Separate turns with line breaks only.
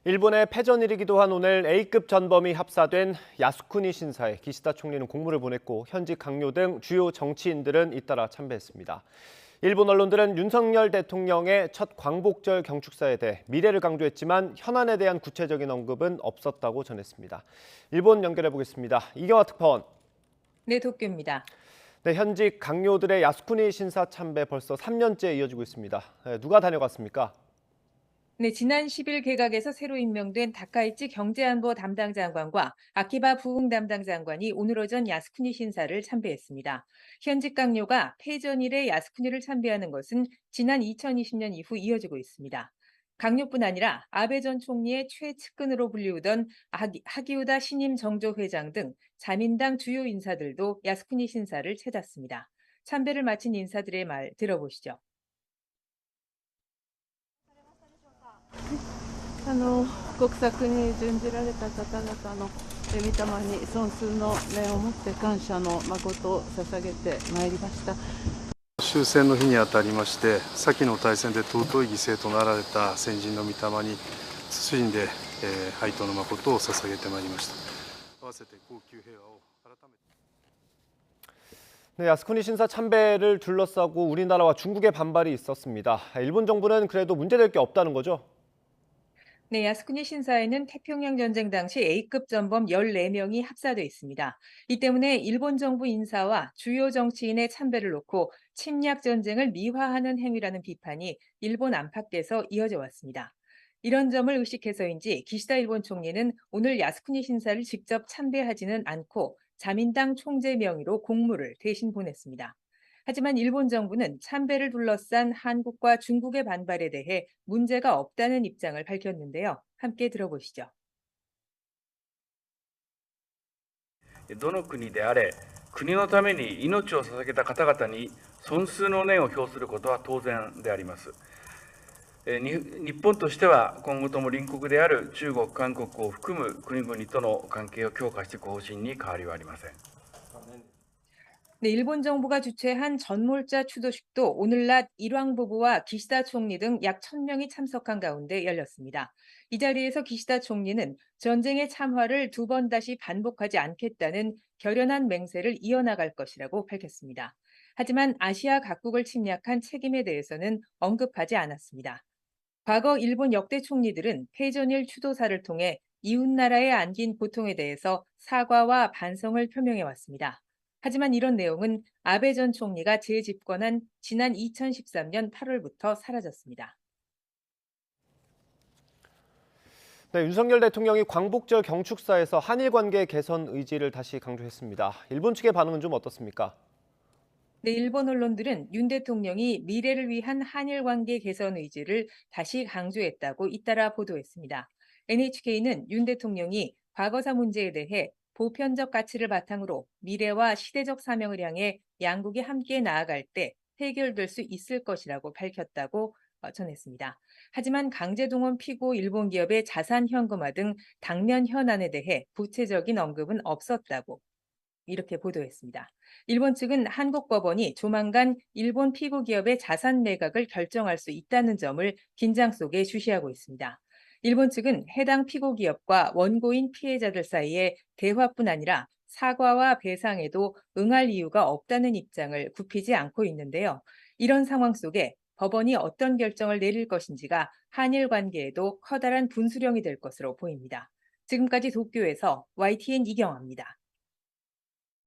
일본의 패전일이기도 한 오늘 A급 전범이 합사된 야스쿠니 신사에 기시다 총리는 공물을 보냈고 현직 강요 등 주요 정치인들은 잇따라 참배했습니다. 일본 언론들은 윤석열 대통령의 첫 광복절 경축사에 대해 미래를 강조했지만 현안에 대한 구체적인 언급은 없었다고 전했습니다. 일본 연결해 보겠습니다. 이경화 특파원.
네, 도쿄입니다.
네, 현직 강요들의 야스쿠니 신사 참배 벌써 3년째 이어지고 있습니다. 누가 다녀갔습니까?
네, 지난 10일 개각에서 새로 임명된 다카이치 경제안보 담당 장관과 아키바 부흥 담당 장관이 오늘 오전 야스쿠니 신사를 참배했습니다. 현직 강요가 패전 이래 야스쿠니를 참배하는 것은 지난 2020년 이후 이어지고 있습니다. 강요뿐 아니라 아베 전 총리의 최측근으로 불리우던 하기우다 신임 정조회장 등 자민당 주요 인사들도 야스쿠니 신사를 찾았습니다. 참배를 마친 인사들의 말 들어보시죠.
国策に準じられた方々の御霊に尊崇の念をもって感謝の誠を捧げてまいりました。
終戦の日にあたりまして、先の大戦で尊い犠牲となられた先人の御霊に謹んで、哀悼の誠を捧げてまいりました。合わせて恒久平和を改めて。
네, 야스쿠니 신사 참배를 둘러싸고 우리나라와 중국의 반발이 있었습니다. 일본 정부는 그래도 문제될 게 없다는 거죠?
네, 야스쿠니 신사에는 태평양 전쟁 당시 A급 전범 14명이 합사돼 있습니다. 이 때문에 일본 정부 인사와 주요 정치인의 참배를 놓고 침략 전쟁을 미화하는 행위라는 비판이 일본 안팎에서 이어져 왔습니다. 이런 점을 의식해서인지 기시다 일본 총리는 오늘 야스쿠니 신사를 직접 참배하지는 않고 자민당 총재 명의로 공물을 대신 보냈습니다. 하지만 일본 정부는 참배를 둘러싼 한국과 중국의 반발에 대해 문제가 없다는 입장을 밝혔는데요. 함께 들어보시죠.
どの国であれ、国のために命を捧げた方々に尊崇の念を表することは当然であります。日本としては今後とも隣国である中国、韓国を含む国々との関係を強化していく方針に変わりはありません。
네, 일본 정부가 주최한 전몰자 추도식도 오늘 낮 일왕 부부와 기시다 총리 등 약 1,000명이 참석한 가운데 열렸습니다. 이 자리에서 기시다 총리는 전쟁의 참화를 두 번 다시 반복하지 않겠다는 결연한 맹세를 이어나갈 것이라고 밝혔습니다. 하지만 아시아 각국을 침략한 책임에 대해서는 언급하지 않았습니다. 과거 일본 역대 총리들은 패전일 추도사를 통해 이웃나라에 안긴 고통에 대해서 사과와 반성을 표명해 왔습니다. 하지만 이런 내용은 아베 전 총리가 재집권한 지난 2013년 8월부터 사라졌습니다.
네, 윤석열 대통령이 광복절 경축사에서 한일 관계 개선 의지를 다시 강조했습니다. 일본 측의 반응은 좀 어떻습니까?
네, 일본 언론들은 윤 대통령이 미래를 위한 한일 관계 개선 의지를 다시 강조했다고 잇따라 보도했습니다. NHK는 윤 대통령이 과거사 문제에 대해 보편적 가치를 바탕으로 미래와 시대적 사명을 향해 양국이 함께 나아갈 때 해결될 수 있을 것이라고 밝혔다고 전했습니다. 하지만 강제동원 피고 일본 기업의 자산 현금화 등 당면 현안에 대해 구체적인 언급은 없었다고 이렇게 보도했습니다. 일본 측은 한국 법원이 조만간 일본 피고 기업의 자산 매각을 결정할 수 있다는 점을 긴장 속에 주시하고 있습니다. 일본 측은 해당 피고 기업과 원고인 피해자들 사이에 대화뿐 아니라 사과와 배상에도 응할 이유가 없다는 입장을 굽히지 않고 있는데요. 이런 상황 속에 법원이 어떤 결정을 내릴 것인지가 한일 관계에도 커다란 분수령이 될 것으로 보입니다. 지금까지 도쿄에서 YTN 이경화입니다.